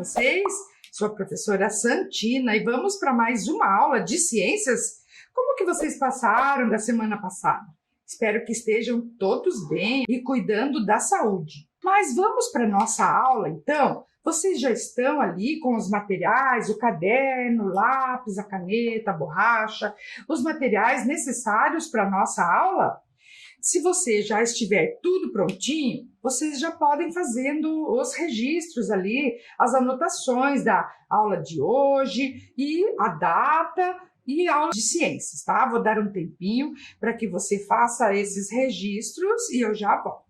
vocês? Sou a professora Santina e vamos para mais uma aula de ciências. Como que vocês passaram da semana passada? Espero que estejam todos bem e cuidando da saúde. Mas vamos para a nossa aula, então? Vocês já estão ali com os materiais, o caderno, o lápis, a caneta, a borracha, os materiais necessários para a nossa aula? Se você já estiver tudo prontinho, vocês já podem fazendo os registros ali, as anotações da aula de hoje e a data e aula de ciências, tá? Vou dar um tempinho para que você faça esses registros e eu já volto.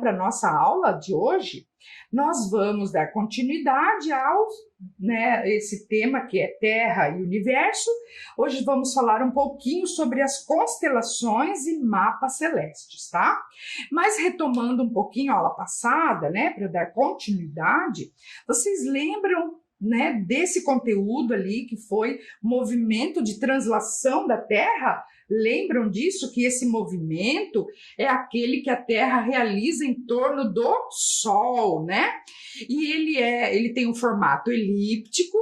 para a nossa aula de hoje, nós vamos dar continuidade ao, esse tema que é Terra e Universo. Hoje vamos falar um pouquinho sobre as constelações e mapas celestes, tá? Mas retomando um pouquinho a aula passada, para dar continuidade, vocês lembram desse conteúdo ali que foi movimento de translação da Terra? Lembram disso? Que esse movimento é aquele que a Terra realiza em torno do Sol, E ele tem um formato elíptico,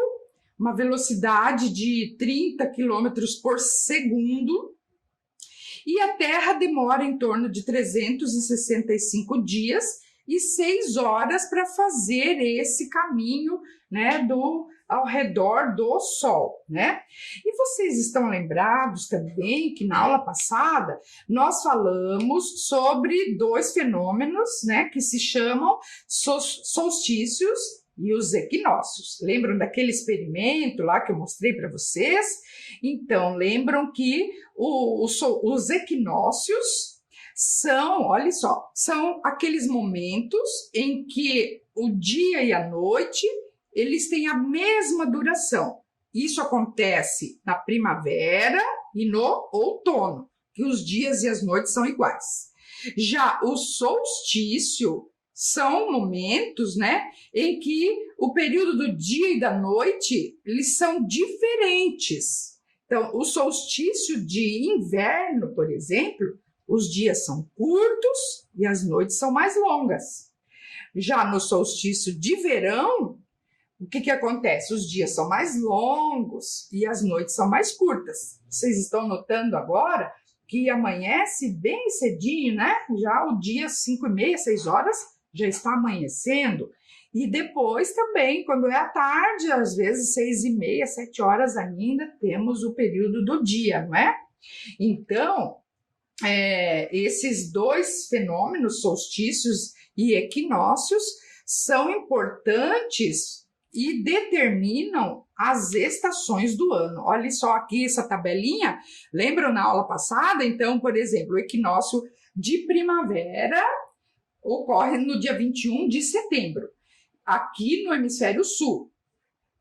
uma velocidade de 30 quilômetros por segundo, e a Terra demora em torno de 365 dias e 6 horas para fazer esse caminho, ao redor do Sol, E vocês estão lembrados também que na aula passada nós falamos sobre dois fenômenos, que se chamam solstícios e os equinócios. Lembram daquele experimento lá que eu mostrei para vocês? Então, lembram que os equinócios olha só, são aqueles momentos em que o dia e a noite eles têm a mesma duração. Isso acontece na primavera e no outono, que os dias e as noites são iguais. Já o solstício são momentos, em que o período do dia e da noite eles são diferentes. Então, o solstício de inverno, por exemplo, os dias são curtos e as noites são mais longas. Já no solstício de verão, o que acontece? Os dias são mais longos e as noites são mais curtas. Vocês estão notando agora que amanhece bem cedinho, Já o dia 5h30, 6 horas, já está amanhecendo. E depois também, quando é à tarde, às vezes 6h30, 7 horas ainda, temos o período do dia, Então, esses dois fenômenos, solstícios e equinócios, são importantes e determinam as estações do ano. Olha só aqui essa tabelinha, lembram na aula passada? Então, por exemplo, o equinócio de primavera ocorre no dia 21 de setembro, aqui no hemisfério sul.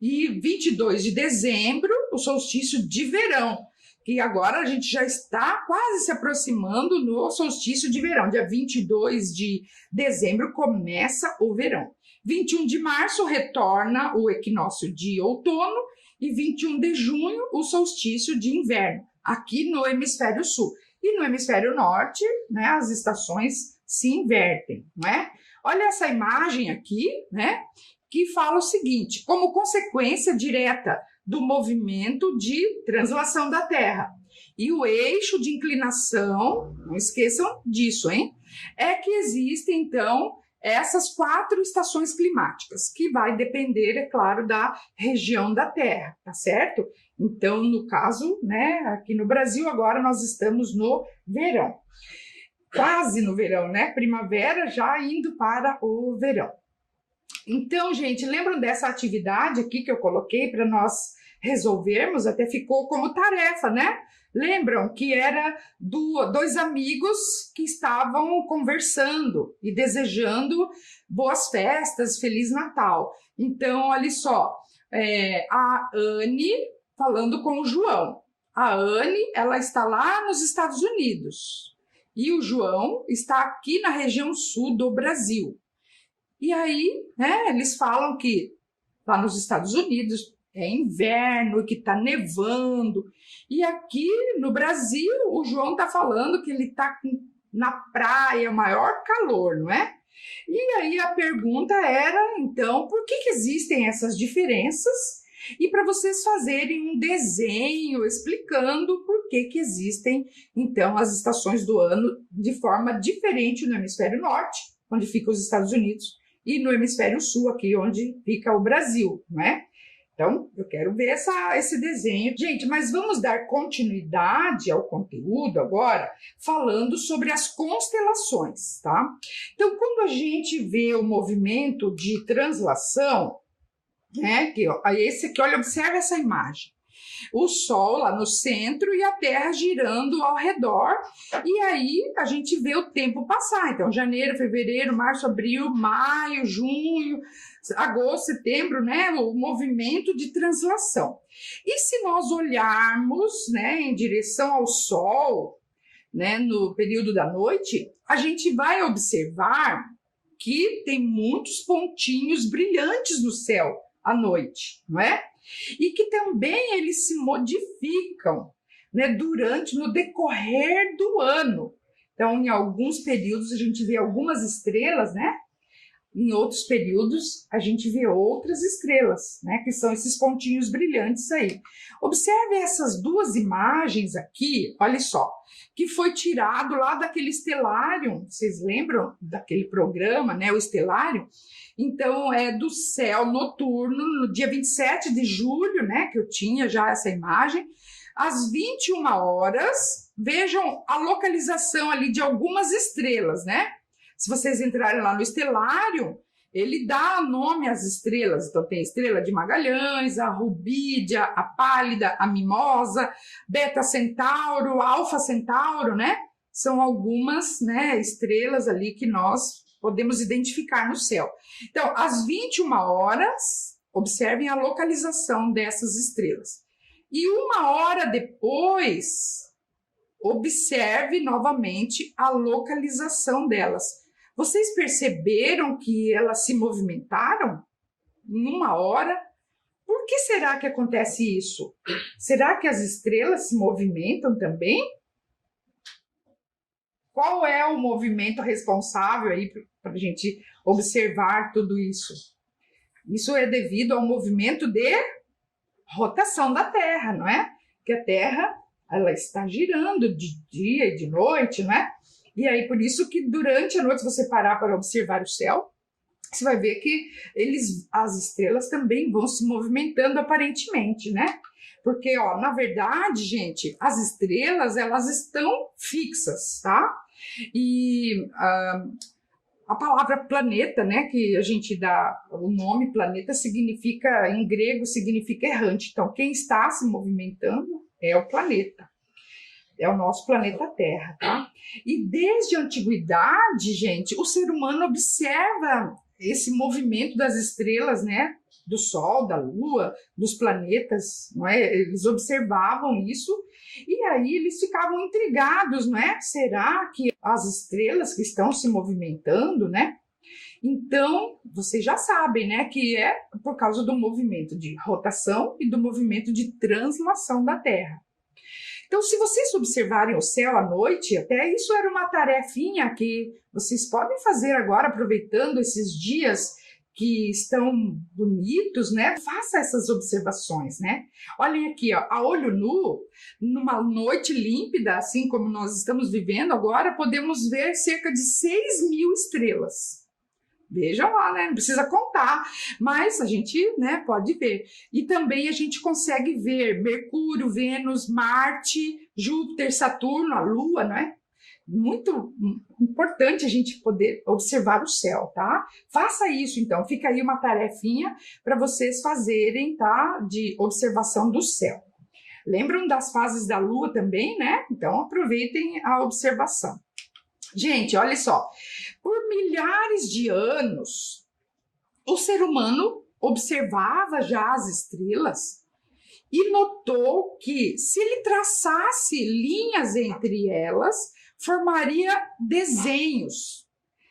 E 22 de dezembro, o solstício de verão, que agora a gente já está quase se aproximando no solstício de verão. Dia 22 de dezembro começa o verão. 21 de março retorna o equinócio de outono e 21 de junho o solstício de inverno, aqui no hemisfério sul. E no hemisfério norte, as estações se invertem, Olha essa imagem aqui, que fala o seguinte: como consequência direta do movimento de translação da Terra e o eixo de inclinação, não esqueçam disso, é que existem, então, essas 4 estações climáticas, que vai depender, é claro, da região da Terra, tá certo? Então, no caso, aqui no Brasil, agora nós estamos no verão. Quase no verão, Primavera já indo para o verão. Então, gente, lembram dessa atividade aqui que eu coloquei para nós resolvermos? Até ficou como tarefa, Lembram que era dois amigos que estavam conversando e desejando boas festas, Feliz Natal. Então, olha só, a Anne falando com o João. A Anne, ela está lá nos Estados Unidos e o João está aqui na região sul do Brasil. E aí, eles falam que lá nos Estados Unidos é inverno, que está nevando. E aqui no Brasil, o João está falando que ele está na praia, maior calor, E aí a pergunta era, então, por que existem essas diferenças? E para vocês fazerem um desenho explicando por que existem, então, as estações do ano de forma diferente no hemisfério norte, onde ficam os Estados Unidos, e no hemisfério sul, aqui onde fica o Brasil, Então, eu quero ver esse desenho. Gente, mas vamos dar continuidade ao conteúdo agora, falando sobre as constelações, tá? Então, quando a gente vê o movimento de translação, esse aqui, olha, observa essa imagem. O Sol lá no centro e a Terra girando ao redor, e aí a gente vê o tempo passar. Então, janeiro, fevereiro, março, abril, maio, junho, agosto, setembro, né? O movimento de translação. E se nós olharmos, né, em direção ao Sol, né, no período da noite, a gente vai observar que tem muitos pontinhos brilhantes no céu à noite, não é? E que também eles se modificam, né, no decorrer do ano. Então, em alguns períodos a gente vê algumas estrelas, né? Em outros períodos a gente vê outras estrelas, né? Que são esses pontinhos brilhantes aí. Observe essas duas imagens aqui, olha só, que foi tirado lá daquele Stellarium. Vocês lembram daquele programa, né? O Stellarium. Então, é do céu noturno, no dia 27 de julho, né? Que eu tinha já essa imagem. Às 21 horas, vejam a localização ali de algumas estrelas, né? Se vocês entrarem lá no Stellarium, ele dá nome às estrelas. Então, tem a estrela de Magalhães, a Rubídia, a Pálida, a Mimosa, Beta Centauro, Alfa Centauro, né? São algumas, né, estrelas ali que nós podemos identificar no céu. Então, às 21 horas, observem a localização dessas estrelas. E 1 hora depois, observe novamente a localização delas. Vocês perceberam que elas se movimentaram em 1 hora? Por que será que acontece isso? Será que as estrelas se movimentam também? Qual é o movimento responsável aí para a gente observar tudo isso? Isso é devido ao movimento de rotação da Terra, não é? Que a Terra, ela está girando de dia e de noite, não é? E aí, por isso que durante a noite, se você parar para observar o céu, você vai ver que as estrelas também vão se movimentando aparentemente, né? Porque, ó, na verdade, gente, as estrelas, elas estão fixas, tá? E a palavra planeta, né, que a gente dá o nome planeta, significa, em grego, significa errante. Então, quem está se movimentando é o planeta. É o nosso planeta Terra, tá? E desde a antiguidade, gente, o ser humano observa esse movimento das estrelas, né? Do Sol, da Lua, dos planetas, não é? Eles observavam isso e aí eles ficavam intrigados, não é? Será que as estrelas que estão se movimentando, né? Então, vocês já sabem, né? Que é por causa do movimento de rotação e do movimento de translação da Terra. Então, se vocês observarem o céu à noite, até isso era uma tarefinha que vocês podem fazer agora, aproveitando esses dias que estão bonitos, né? Faça essas observações, né? Olhem aqui, ó, a olho nu, numa noite límpida, assim como nós estamos vivendo agora, podemos ver cerca de 6.000 estrelas. Vejam lá, né? Não precisa contar, mas a gente, né, pode ver. E também a gente consegue ver Mercúrio, Vênus, Marte, Júpiter, Saturno, a Lua, né? Muito importante a gente poder observar o céu, tá? Faça isso, então. Fica aí uma tarefinha para vocês fazerem, tá? De observação do céu. Lembram das fases da Lua também, né? Então, aproveitem a observação. Gente, olha só, por milhares de anos, o ser humano observava já as estrelas e notou que, se ele traçasse linhas entre elas, formaria desenhos.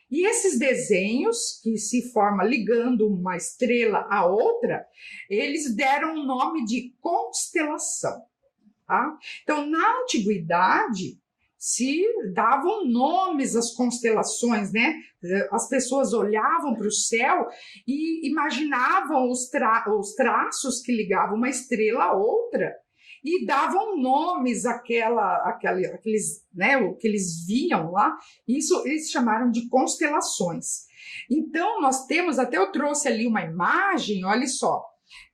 E esses desenhos, que se formam ligando uma estrela à outra, eles deram o nome de constelação. Tá? Então, na antiguidade, se davam nomes às constelações, né? As pessoas olhavam para o céu e imaginavam os traços que ligavam uma estrela a outra e davam nomes àqueles, né? O que eles viam lá. Isso eles chamaram de constelações. Então, nós temos, até eu trouxe ali uma imagem, olha só,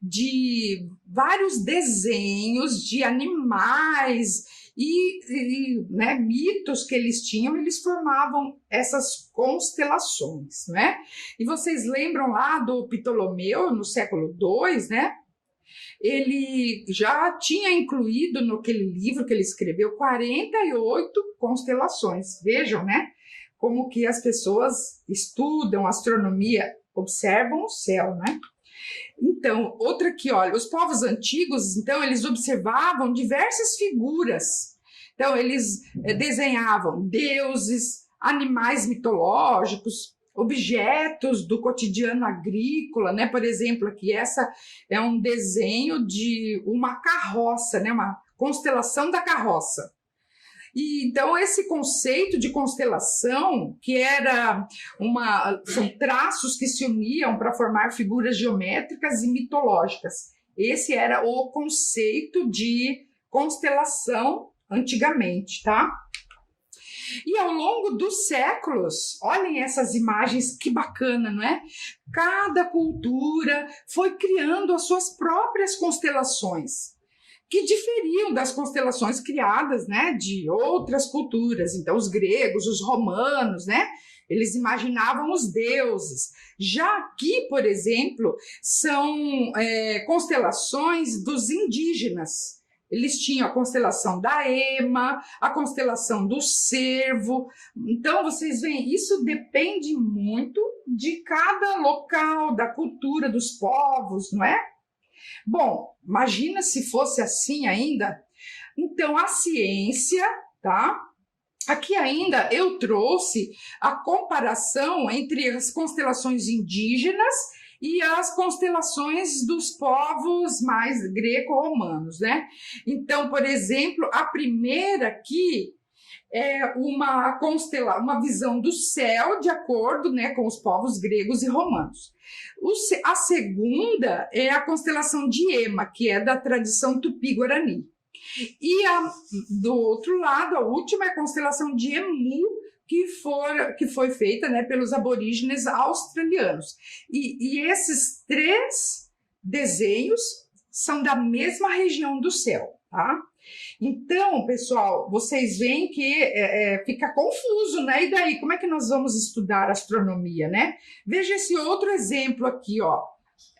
de vários desenhos de animais e né, mitos que eles tinham, eles formavam essas constelações, né? E vocês lembram lá do Ptolomeu, no século II, né? ele já tinha incluído naquele livro que ele escreveu 48 constelações. Vejam, né? Como que as pessoas estudam astronomia, observam o céu, né? Então, outra aqui, olha, os povos antigos, então, eles observavam diversas figuras. Então, eles desenhavam deuses, animais mitológicos, objetos do cotidiano agrícola, né? Por exemplo, aqui essa é um desenho de uma carroça, né? Uma constelação da carroça. E então esse conceito de constelação, que são traços que se uniam para formar figuras geométricas e mitológicas. Esse era o conceito de constelação antigamente, tá? E ao longo dos séculos, olhem essas imagens, que bacana, não é? Cada cultura foi criando as suas próprias constelações, que diferiam das constelações criadas, né, de outras culturas. Então, os gregos, os romanos, né, eles imaginavam os deuses. Já aqui, por exemplo, são constelações dos indígenas. Eles tinham a constelação da Ema, a constelação do Cervo. Então, vocês veem, isso depende muito de cada local, da cultura dos povos, não é? Bom, imagina se fosse assim ainda. Então, a ciência, tá? Aqui ainda eu trouxe a comparação entre as constelações indígenas e as constelações dos povos mais greco-romanos, né? Então, por exemplo, a primeira aqui é uma visão do céu de acordo, né, com os povos gregos e romanos. A segunda é a constelação de Ema, que é da tradição tupi-guarani. E do outro lado, a última é a constelação de Emu, que foi feita, né, pelos aborígenes australianos. E esses três desenhos são da mesma região do céu, tá? Então, pessoal, vocês veem que fica confuso, né? E daí, como é que nós vamos estudar astronomia, né? Veja esse outro exemplo aqui, ó.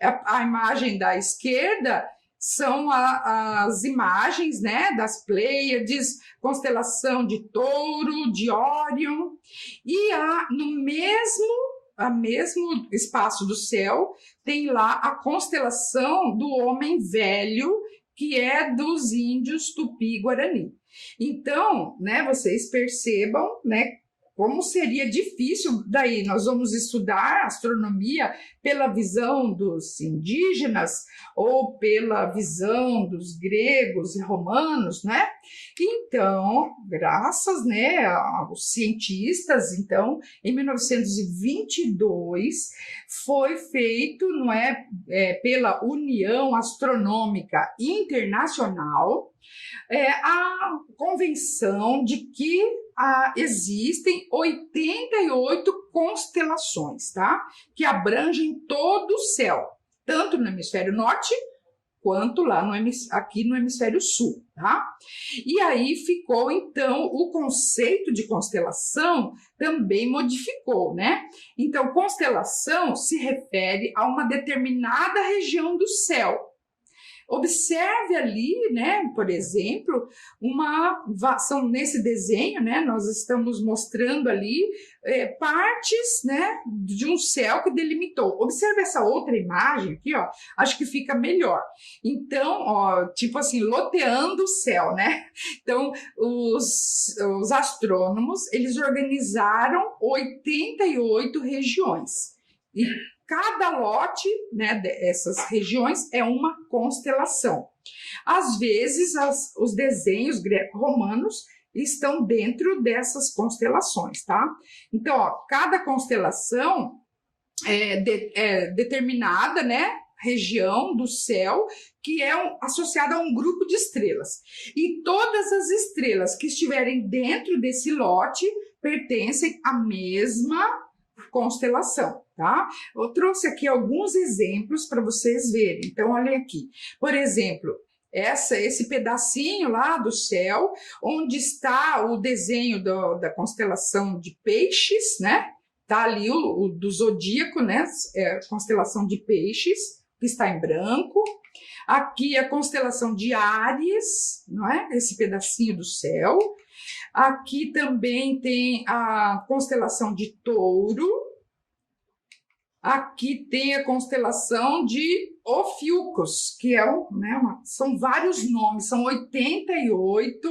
A imagem da esquerda são as imagens, né, das Pleiades, constelação de Touro, de Órion, e no mesmo espaço do céu tem lá a constelação do Homem Velho, que é dos índios Tupi-Guarani. Então, né, vocês percebam, né, como seria difícil. Daí nós vamos estudar astronomia pela visão dos indígenas ou pela visão dos gregos e romanos, né? Então, graças, né, aos cientistas, então, em 1922 foi feito, não é, pela União Astronômica Internacional, a convenção de que existem 88 constelações, tá? Que abrangem todo o céu, tanto no hemisfério norte quanto lá aqui no hemisfério sul, tá? E aí ficou, então, o conceito de constelação também modificou, né? Então, constelação se refere a uma determinada região do céu. Observe ali, né, por exemplo, são nesse desenho, né, nós estamos mostrando ali partes, né, de um céu que delimitou. Observe essa outra imagem aqui, ó, acho que fica melhor. Então, ó, tipo assim, loteando o céu, né? Então, os astrônomos, eles organizaram 88 regiões. E cada lote, né, dessas regiões é uma constelação. Às vezes, os desenhos greco-romanos estão dentro dessas constelações, tá? Então, ó, cada constelação é determinada, né, região do céu que é associada a um grupo de estrelas. E todas as estrelas que estiverem dentro desse lote pertencem à mesma constelação, tá? Eu trouxe aqui alguns exemplos para vocês verem. Então, olhem aqui. Por exemplo, esse pedacinho lá do céu, onde está o desenho da constelação de Peixes, né? Tá ali o do zodíaco, né? Constelação de Peixes, que está em branco. Aqui a constelação de Áries, não é? Esse pedacinho do céu. Aqui também tem a constelação de Touro. Aqui tem a constelação de Ophiuchus, que é são vários nomes, são 88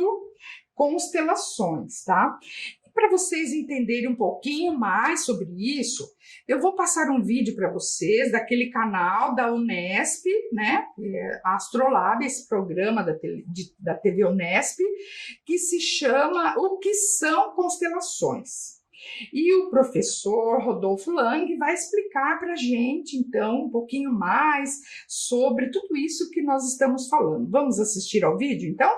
constelações, tá? Para vocês entenderem um pouquinho mais sobre isso, eu vou passar um vídeo para vocês daquele canal da Unesp, né? Astrolab, esse programa da TV Unesp, que se chama O que são constelações? E o professor Rodolfo Lang vai explicar para a gente, então, um pouquinho mais sobre tudo isso que nós estamos falando. Vamos assistir ao vídeo, então?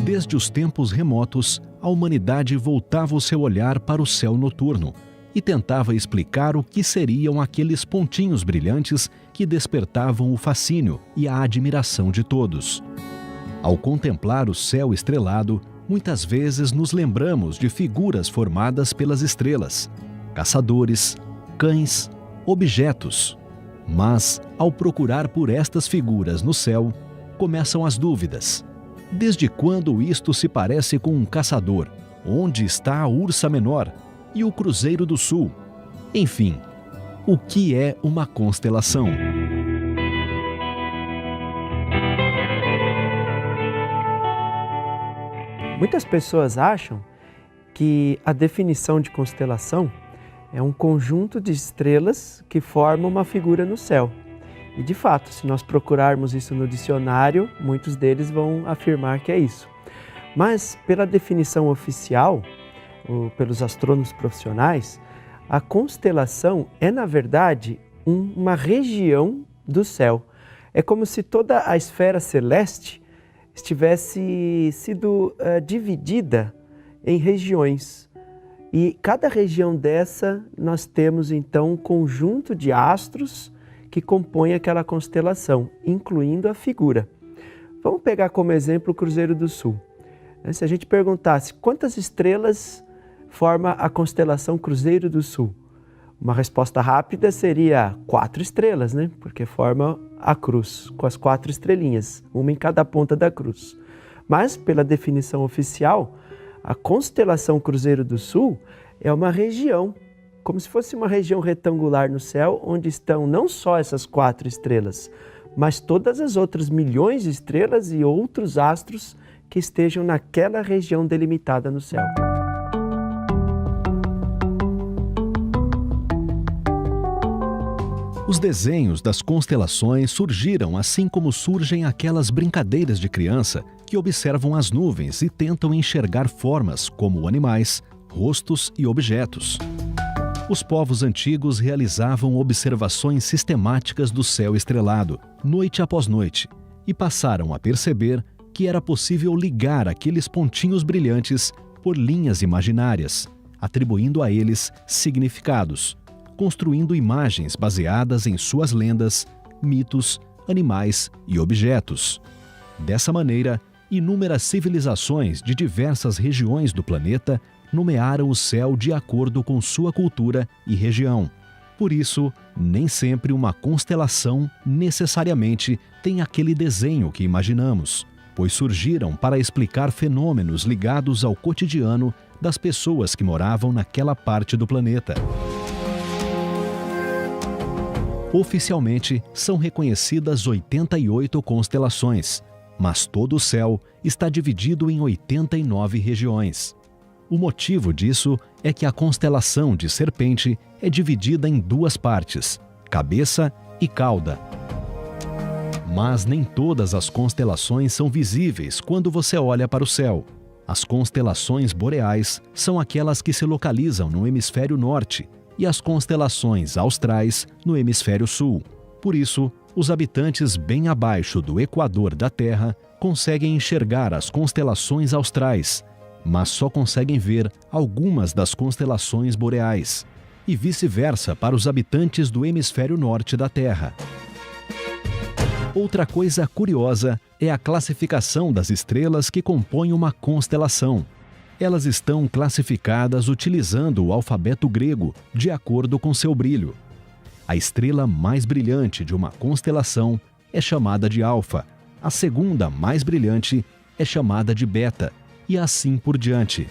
Desde os tempos remotos, a humanidade voltava o seu olhar para o céu noturno e tentava explicar o que seriam aqueles pontinhos brilhantes que despertavam o fascínio e a admiração de todos. Ao contemplar o céu estrelado, muitas vezes nos lembramos de figuras formadas pelas estrelas, caçadores, cães, objetos. Mas, ao procurar por estas figuras no céu, começam as dúvidas. Desde quando isto se parece com um caçador? Onde está a Ursa Menor? E o Cruzeiro do Sul? Enfim, o que é uma constelação? Muitas pessoas acham que a definição de constelação é um conjunto de estrelas que formam uma figura no céu. E de fato, se nós procurarmos isso no dicionário, muitos deles vão afirmar que é isso. Mas, pela definição oficial, pelos astrônomos profissionais, a constelação é, na verdade, uma região do céu. É como se toda a esfera celeste estivesse sido dividida em regiões. E cada região dessa, nós temos então um conjunto de astros que compõem aquela constelação, incluindo a figura. Vamos pegar como exemplo o Cruzeiro do Sul. Se a gente perguntasse quantas estrelas forma a constelação Cruzeiro do Sul, uma resposta rápida seria 4 estrelas, né? Porque forma a cruz, com as 4 estrelinhas, uma em cada ponta da cruz. Mas, pela definição oficial, a constelação Cruzeiro do Sul é uma região, como se fosse uma região retangular no céu, onde estão não só essas 4 estrelas, mas todas as outras milhões de estrelas e outros astros que estejam naquela região delimitada no céu. Os desenhos das constelações surgiram assim como surgem aquelas brincadeiras de criança que observam as nuvens e tentam enxergar formas como animais, rostos e objetos. Os povos antigos realizavam observações sistemáticas do céu estrelado, noite após noite, e passaram a perceber que era possível ligar aqueles pontinhos brilhantes por linhas imaginárias, atribuindo a eles significados, construindo imagens baseadas em suas lendas, mitos, animais e objetos. Dessa maneira, inúmeras civilizações de diversas regiões do planeta nomearam o céu de acordo com sua cultura e região. Por isso, nem sempre uma constelação necessariamente tem aquele desenho que imaginamos, pois surgiram para explicar fenômenos ligados ao cotidiano das pessoas que moravam naquela parte do planeta. Oficialmente, são reconhecidas 88 constelações, mas todo o céu está dividido em 89 regiões. O motivo disso é que a constelação de Serpente é dividida em 2 partes, cabeça e cauda. Mas nem todas as constelações são visíveis quando você olha para o céu. As constelações boreais são aquelas que se localizam no hemisfério norte, e as constelações austrais no hemisfério sul. Por isso, os habitantes bem abaixo do equador da Terra conseguem enxergar as constelações austrais, mas só conseguem ver algumas das constelações boreais, e vice-versa para os habitantes do hemisfério norte da Terra. Outra coisa curiosa é a classificação das estrelas que compõem uma constelação. Elas estão classificadas utilizando o alfabeto grego, de acordo com seu brilho. A estrela mais brilhante de uma constelação é chamada de Alfa, a segunda mais brilhante é chamada de Beta, e assim por diante.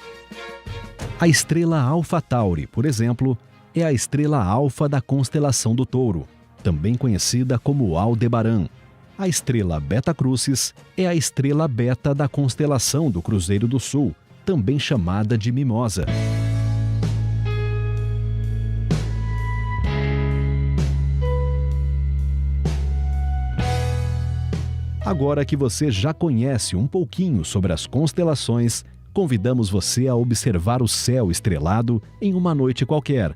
A estrela Alfa Tauri, por exemplo, é a estrela alfa da constelação do Touro, também conhecida como Aldebaran. A estrela Beta Crucis é a estrela beta da constelação do Cruzeiro do Sul, também chamada de Mimosa. Agora que você já conhece um pouquinho sobre as constelações, convidamos você a observar o céu estrelado em uma noite qualquer.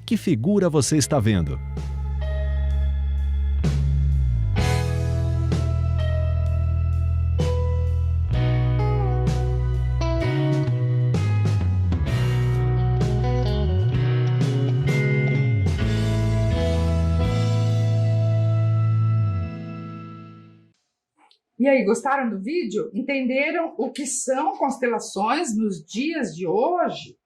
Que figura você está vendo? E aí, gostaram do vídeo? Entenderam o que são constelações nos dias de hoje?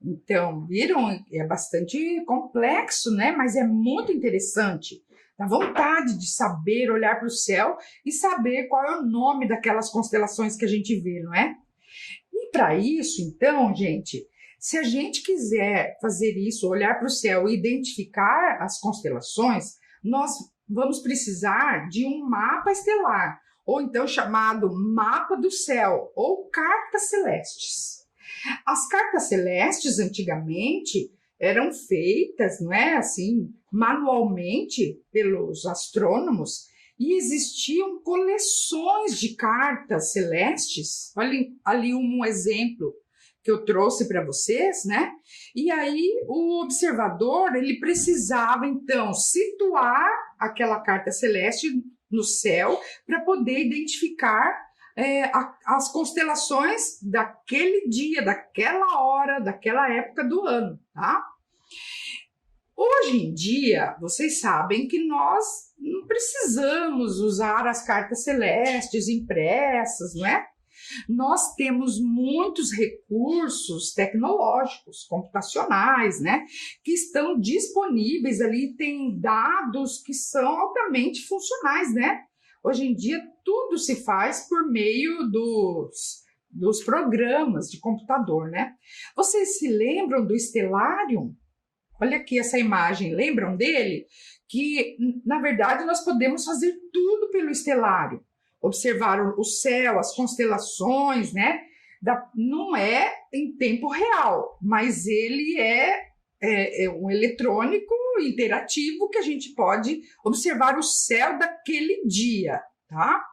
Então, viram? É bastante complexo, né? Mas é muito interessante. Dá vontade de saber, olhar para o céu e saber qual é o nome daquelas constelações que a gente vê, não é? E para isso, então, gente, se a gente quiser fazer isso, olhar para o céu e identificar as constelações, nós vamos precisar de um mapa estelar, ou então chamado mapa do céu, ou cartas celestes. As cartas celestes, antigamente, eram feitas, não é, assim, manualmente pelos astrônomos, e existiam coleções de cartas celestes. Olha ali um exemplo que eu trouxe para vocês, né? E aí o observador, ele precisava, então, situar aquela carta celeste no céu para poder identificar as constelações daquele dia, daquela hora, daquela época do ano, tá? Hoje em dia, vocês sabem que nós não precisamos usar as cartas celestes impressas, não é? Nós temos muitos recursos tecnológicos, computacionais, né, que estão disponíveis ali, tem dados que são altamente funcionais, né? Hoje em dia, tudo se faz por meio dos programas de computador, né? Vocês se lembram do Stellarium? Olha aqui essa imagem, lembram dele? Que, na verdade, nós podemos fazer tudo pelo Stellarium. Observar o céu, as constelações, né? Não é em tempo real, mas ele é um eletrônico interativo que a gente pode observar o céu daquele dia, tá?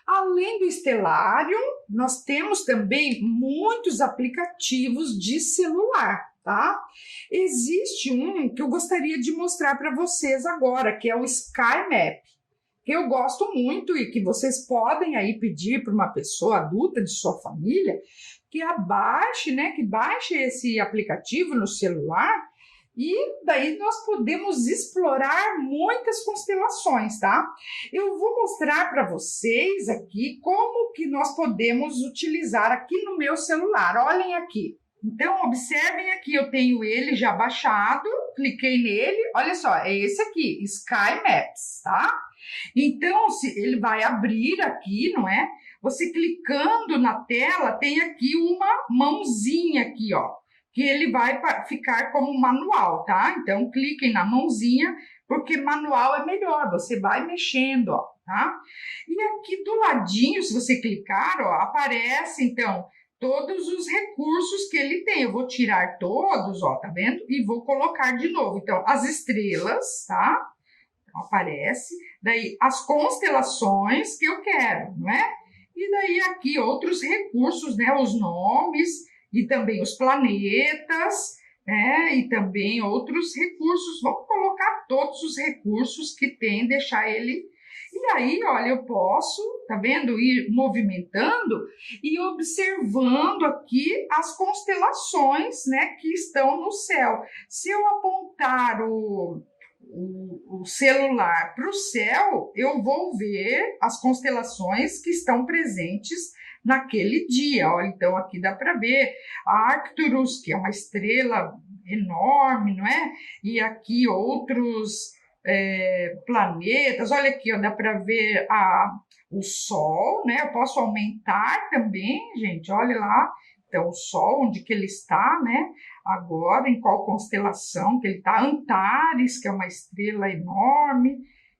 Além do Stellarium, nós temos também muitos aplicativos de celular, tá? Existe um que eu gostaria de mostrar para vocês agora, que é o SkyMap, que eu gosto muito e que vocês podem aí pedir para uma pessoa adulta de sua família que abaixe, né, que baixe esse aplicativo no celular, e daí nós podemos explorar muitas constelações, tá? Eu vou mostrar para vocês aqui como que nós podemos utilizar aqui no meu celular. Olhem aqui. Então, observem aqui, eu tenho ele já baixado, cliquei nele, olha só, é esse aqui, Sky Maps, tá? Então, ele vai abrir aqui, não é? Você clicando na tela, tem aqui uma mãozinha aqui, ó, que ele vai ficar como manual, tá? Então, cliquem na mãozinha, porque manual é melhor, você vai mexendo, ó, tá? E aqui do ladinho, se você clicar, ó, aparece, então, todos os recursos que ele tem. Eu vou tirar todos, ó, tá vendo? E vou colocar de novo. Então, as estrelas, tá? Então, aparece. Daí, as constelações que eu quero, não é? E daí, aqui, outros recursos, né? Os nomes e também os planetas, né? E também outros recursos. Vamos colocar todos os recursos que tem, deixar ele... E aí, olha, eu posso, tá vendo, ir movimentando e observando aqui as constelações, né, que estão no céu. Se eu apontar o celular para o céu, eu vou ver as constelações que estão presentes naquele dia. Olha, então aqui dá para ver a Arcturus, que é uma estrela enorme, não é? E aqui outros planetas. Olha aqui, ó, dá para ver o Sol, né? Eu posso aumentar também, gente, olha lá. Então, o Sol, onde que ele está, né? Agora, em qual constelação que ele está? Antares, que é uma estrela enorme.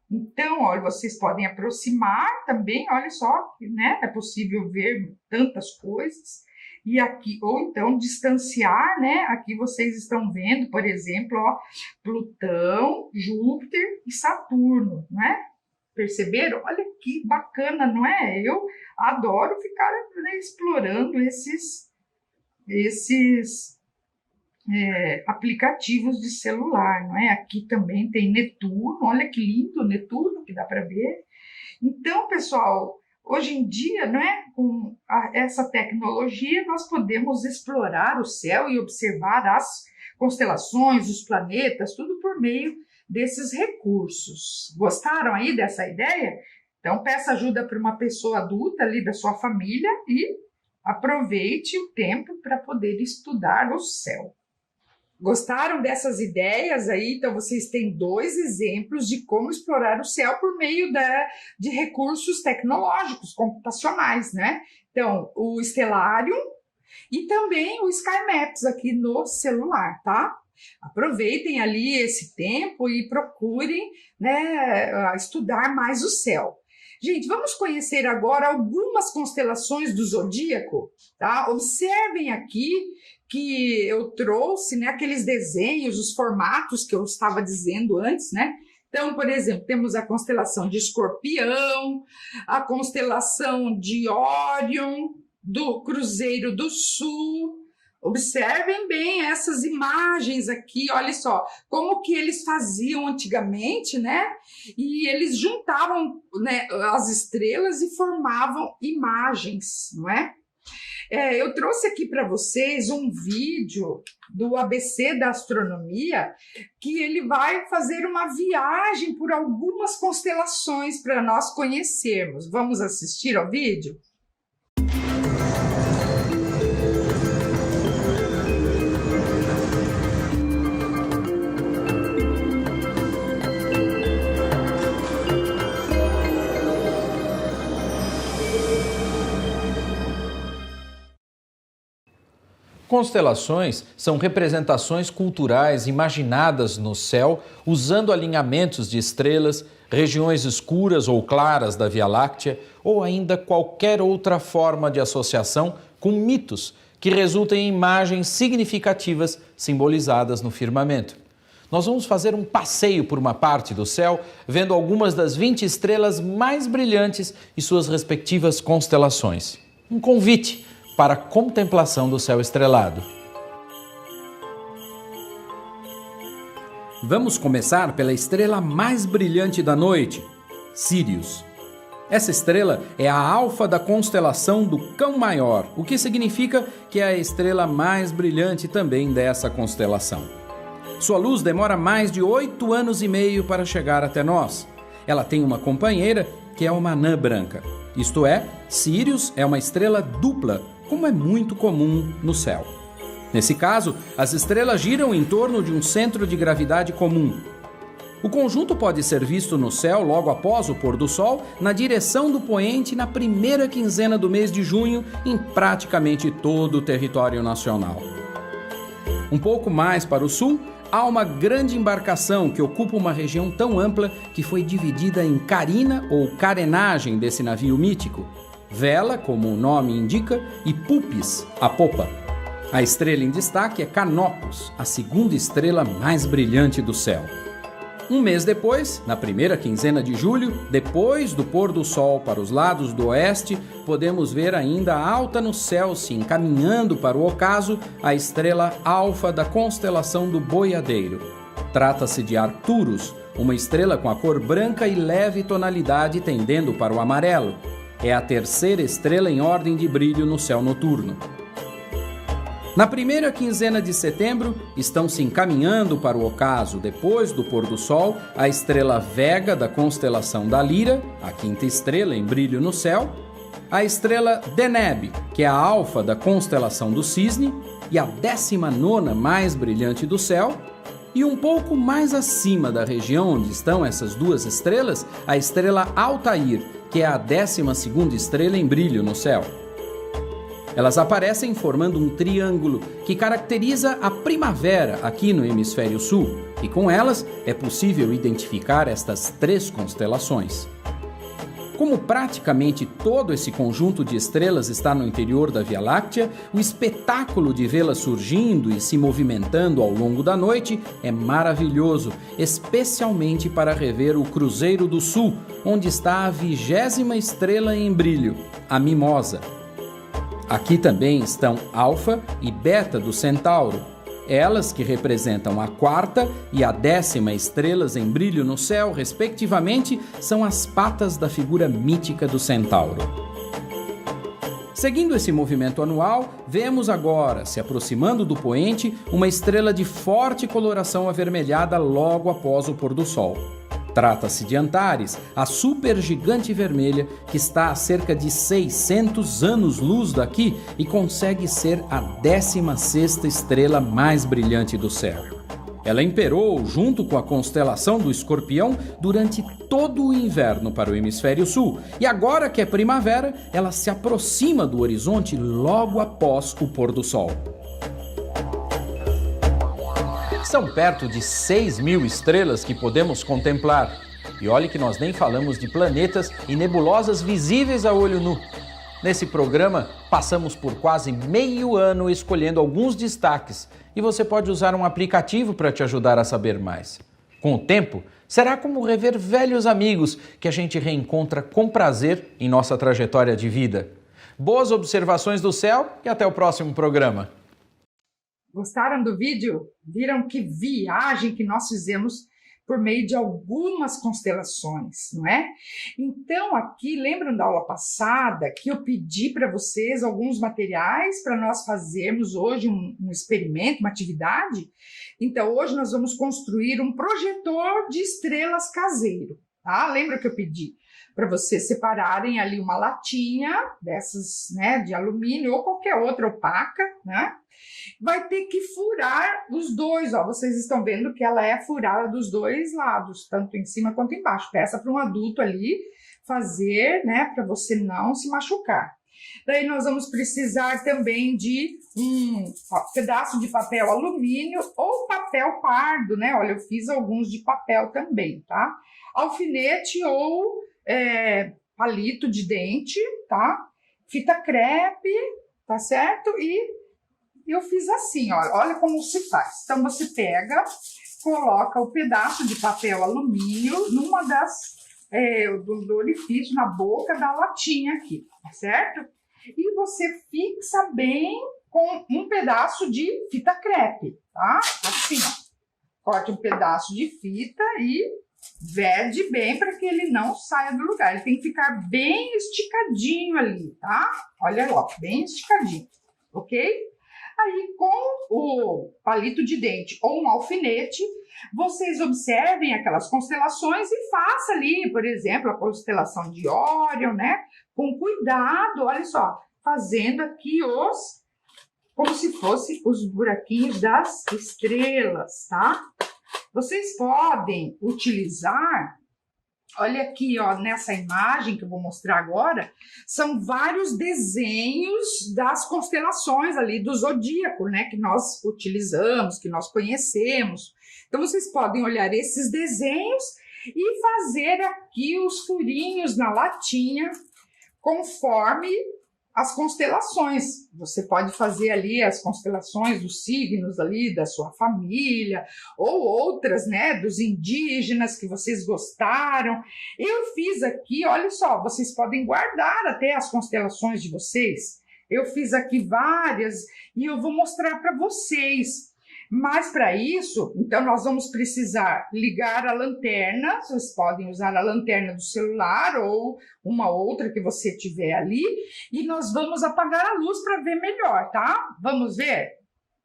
Então, olha, vocês podem aproximar também, olha só, né? É possível ver tantas coisas. E aqui, ou então distanciar, né? Aqui vocês estão vendo, por exemplo, ó, Plutão, Júpiter e Saturno, né? Perceberam? Olha que bacana, não é? Eu adoro ficar, né, explorando esses aplicativos de celular, não é? Aqui também tem Netuno, olha que lindo Netuno, que dá para ver. Então, pessoal, hoje em dia, não é? Com essa tecnologia, nós podemos explorar o céu e observar as constelações, os planetas, tudo por meio desses recursos. Gostaram aí dessa ideia? Então, peça ajuda para uma pessoa adulta ali da sua família e aproveite o tempo para poder estudar o céu. Gostaram dessas ideias aí? Então, vocês têm 2 exemplos de como explorar o céu por meio de recursos tecnológicos, computacionais, né? Então, o Stellarium e também o Sky Maps aqui no celular, tá? Aproveitem ali esse tempo e procurem, né, estudar mais o céu. Gente, vamos conhecer agora algumas constelações do zodíaco, tá? Observem aqui que eu trouxe, né, aqueles desenhos, os formatos que eu estava dizendo antes, né? Então, por exemplo, temos a constelação de Escorpião, a constelação de Órion, do Cruzeiro do Sul. Observem bem essas imagens aqui, olha só, como que eles faziam antigamente, né? E eles juntavam, né, as estrelas e formavam imagens, não é? Eu trouxe aqui para vocês um vídeo do ABC da Astronomia, que ele vai fazer uma viagem por algumas constelações para nós conhecermos. Vamos assistir ao vídeo? Constelações são representações culturais imaginadas no céu usando alinhamentos de estrelas, regiões escuras ou claras da Via Láctea ou ainda qualquer outra forma de associação com mitos que resultem em imagens significativas simbolizadas no firmamento. Nós vamos fazer um passeio por uma parte do céu, vendo algumas das 20 estrelas mais brilhantes e suas respectivas constelações. Um convite para a contemplação do céu estrelado. Vamos começar pela estrela mais brilhante da noite, Sírius. Essa estrela é a alfa da constelação do Cão Maior, o que significa que é a estrela mais brilhante também dessa constelação. Sua luz demora mais de 8 anos e meio para chegar até nós. Ela tem uma companheira que é uma anã branca. Isto é, Sírius é uma estrela dupla, como é muito comum no céu. Nesse caso, as estrelas giram em torno de um centro de gravidade comum. O conjunto pode ser visto no céu logo após o pôr do sol, na direção do poente na primeira quinzena do mês de junho, em praticamente todo o território nacional. Um pouco mais para o sul, há uma grande embarcação que ocupa uma região tão ampla que foi dividida em carina ou carenagem desse navio mítico, vela, como o nome indica, e pupis, a popa. A estrela em destaque é Canopus, a segunda estrela mais brilhante do céu. Um mês depois, na primeira quinzena de julho, depois do pôr do sol para os lados do oeste, podemos ver ainda alta no céu, se encaminhando para o ocaso, a estrela alfa da constelação do Boiadeiro. Trata-se de Arcturus, uma estrela com a cor branca e leve tonalidade tendendo para o amarelo. É a terceira estrela em ordem de brilho no céu noturno. Na primeira quinzena de setembro, estão se encaminhando para o ocaso, depois do pôr do sol, a estrela Vega da constelação da Lira, a quinta estrela em brilho no céu, a estrela Deneb, que é a alfa da constelação do Cisne e a 19ª mais brilhante do céu, e um pouco mais acima da região onde estão essas duas estrelas, a estrela Altair, que é a 12ª estrela em brilho no céu. Elas aparecem formando um triângulo que caracteriza a primavera aqui no hemisfério sul, e com elas é possível identificar estas 3 constelações. Como praticamente todo esse conjunto de estrelas está no interior da Via Láctea, o espetáculo de vê-las surgindo e se movimentando ao longo da noite é maravilhoso, especialmente para rever o Cruzeiro do Sul, onde está a 20ª estrela em brilho, a Mimosa. Aqui também estão Alfa e Beta do Centauro, elas que representam a 4ª e a 10ª estrelas em brilho no céu, respectivamente, são as patas da figura mítica do Centauro. Seguindo esse movimento anual, vemos agora, se aproximando do poente, uma estrela de forte coloração avermelhada logo após o pôr do sol. Trata-se de Antares, a supergigante vermelha que está a cerca de 600 anos-luz daqui e consegue ser a 16ª estrela mais brilhante do céu. Ela imperou junto com a constelação do Escorpião durante todo o inverno para o hemisfério sul, e agora que é primavera, ela se aproxima do horizonte logo após o pôr do sol. São perto de 6.000 estrelas que podemos contemplar. E olhe que nós nem falamos de planetas e nebulosas visíveis a olho nu. Nesse programa, passamos por quase meio ano escolhendo alguns destaques e você pode usar um aplicativo para te ajudar a saber mais. Com o tempo, será como rever velhos amigos que a gente reencontra com prazer em nossa trajetória de vida. Boas observações do céu e até o próximo programa. Gostaram do vídeo? Viram que viagem que nós fizemos por meio de algumas constelações, não é? Então, aqui, lembram da aula passada que eu pedi para vocês alguns materiais para nós fazermos hoje um experimento, uma atividade? Então, hoje nós vamos construir um projetor de estrelas caseiro, tá? Lembra que eu pedi para vocês separarem ali uma latinha dessas, né, de alumínio ou qualquer outra opaca, né? Vai ter que furar os dois, ó. Vocês estão vendo que ela é furada dos dois lados, tanto em cima quanto embaixo. Peça para um adulto ali fazer, né, para você não se machucar. Daí nós vamos precisar também de um pedaço de papel alumínio ou papel pardo, né? Olha, eu fiz alguns de papel também, tá? Alfinete ou palito de dente, tá? Fita crepe, tá certo? E eu fiz assim, ó, olha como se faz. Então, você pega, coloca o pedaço de papel alumínio numa do orifício, na boca da latinha aqui, tá certo? E você fixa bem com um pedaço de fita crepe, tá? Assim, ó. Corte um pedaço de fita e vede bem para que ele não saia do lugar. Ele tem que ficar bem esticadinho ali, tá? Olha lá, bem esticadinho, ok? Aí, com o palito de dente ou um alfinete, vocês observem aquelas constelações e faça ali, por exemplo, a constelação de Órion, né? Com cuidado, olha só, fazendo aqui como se fossem os buraquinhos das estrelas, tá? Vocês podem utilizar, olha aqui, ó, nessa imagem que eu vou mostrar agora, são vários desenhos das constelações ali do zodíaco, né, que nós utilizamos, que nós conhecemos. Então, vocês podem olhar esses desenhos e fazer aqui os furinhos na latinha conforme as constelações. Você pode fazer ali as constelações dos signos ali da sua família ou outras, né, dos indígenas que vocês gostaram. Eu fiz aqui, olha só, vocês podem guardar até as constelações de vocês. Eu fiz aqui várias e eu vou mostrar para vocês. Mas para isso, então nós vamos precisar ligar a lanterna. Vocês podem usar a lanterna do celular ou uma outra que você tiver ali. E nós vamos apagar a luz para ver melhor, tá? Vamos ver?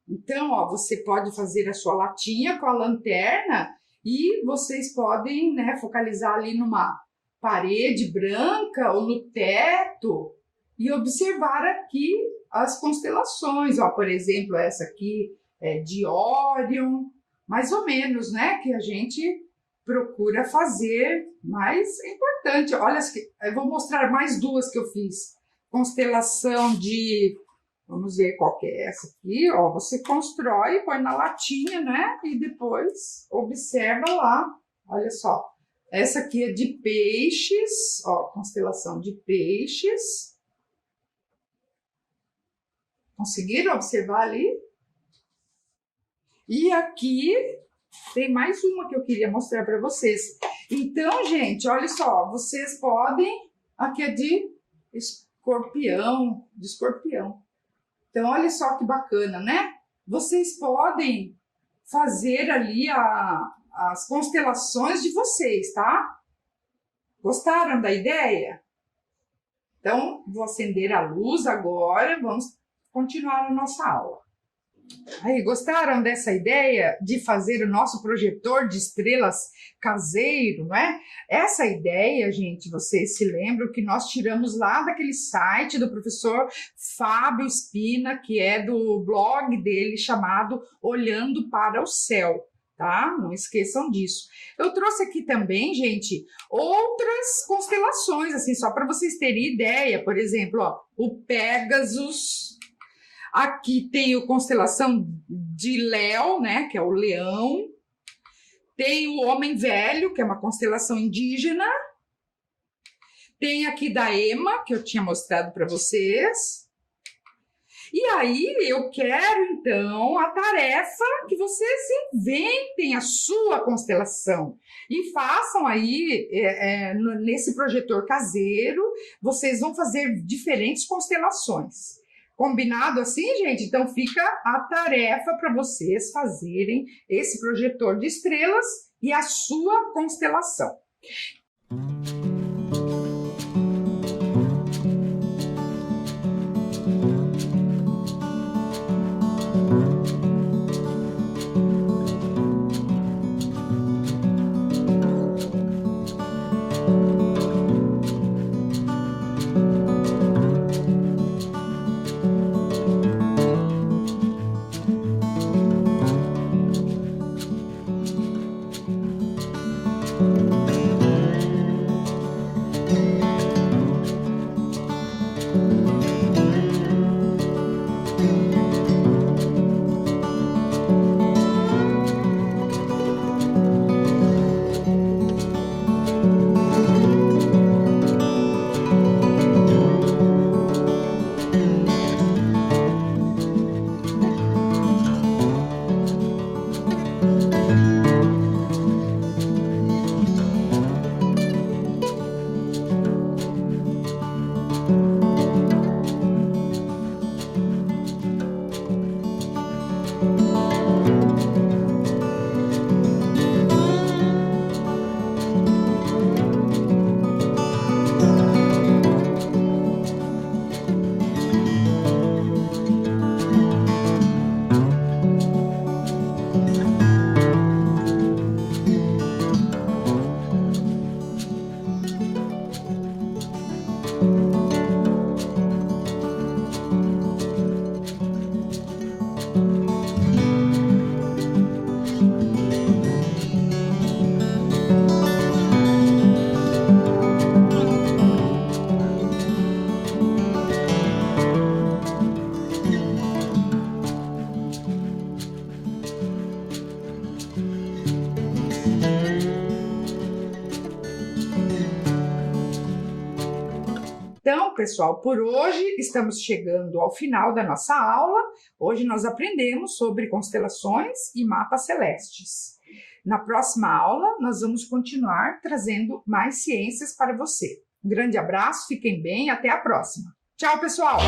Então, ó, você pode fazer a sua latinha com a lanterna e vocês podem, né, focalizar ali numa parede branca ou no teto, e observar aqui as constelações. Ó, por exemplo, essa aqui é de Órion, mais ou menos, né? Que a gente procura fazer, mas é importante. Olha, eu vou mostrar mais duas que eu fiz. Constelação de... Vamos ver qual que é essa aqui, ó. Você constrói, põe na latinha, né? E depois observa lá. Olha só. Essa aqui é de peixes, ó. Constelação de peixes. Conseguiram observar ali? E aqui tem mais uma que eu queria mostrar para vocês. Então, gente, olha só. Vocês podem... Aqui é de escorpião, Então, olha só que bacana, né? Vocês podem fazer ali as constelações de vocês, tá? Gostaram da ideia? Então, vou acender a luz agora, vamos continuar a nossa aula. Aí, gostaram dessa ideia de fazer o nosso projetor de estrelas caseiro, não é? Essa ideia, gente, vocês se lembram que nós tiramos lá daquele site do professor Fábio Spina, que é do blog dele chamado Olhando para o Céu, tá? Não esqueçam disso. Eu trouxe aqui também, gente, outras constelações, assim, só para vocês terem ideia. Por exemplo, ó, o Pégasus. Aqui tem a constelação de Léo, né, que é o leão. Tem o Homem Velho, que é uma constelação indígena. Tem aqui da Ema, que eu tinha mostrado para vocês. E aí, eu quero, então, a tarefa que vocês inventem a sua constelação. E façam aí, nesse projetor caseiro, vocês vão fazer diferentes constelações. Combinado assim, gente? Então fica a tarefa para vocês fazerem esse projetor de estrelas e a sua constelação. Então, pessoal, por hoje estamos chegando ao final da nossa aula. Hoje nós aprendemos sobre constelações e mapas celestes. Na próxima aula, nós vamos continuar trazendo mais ciências para você. Um grande abraço, fiquem bem, até a próxima. Tchau, pessoal!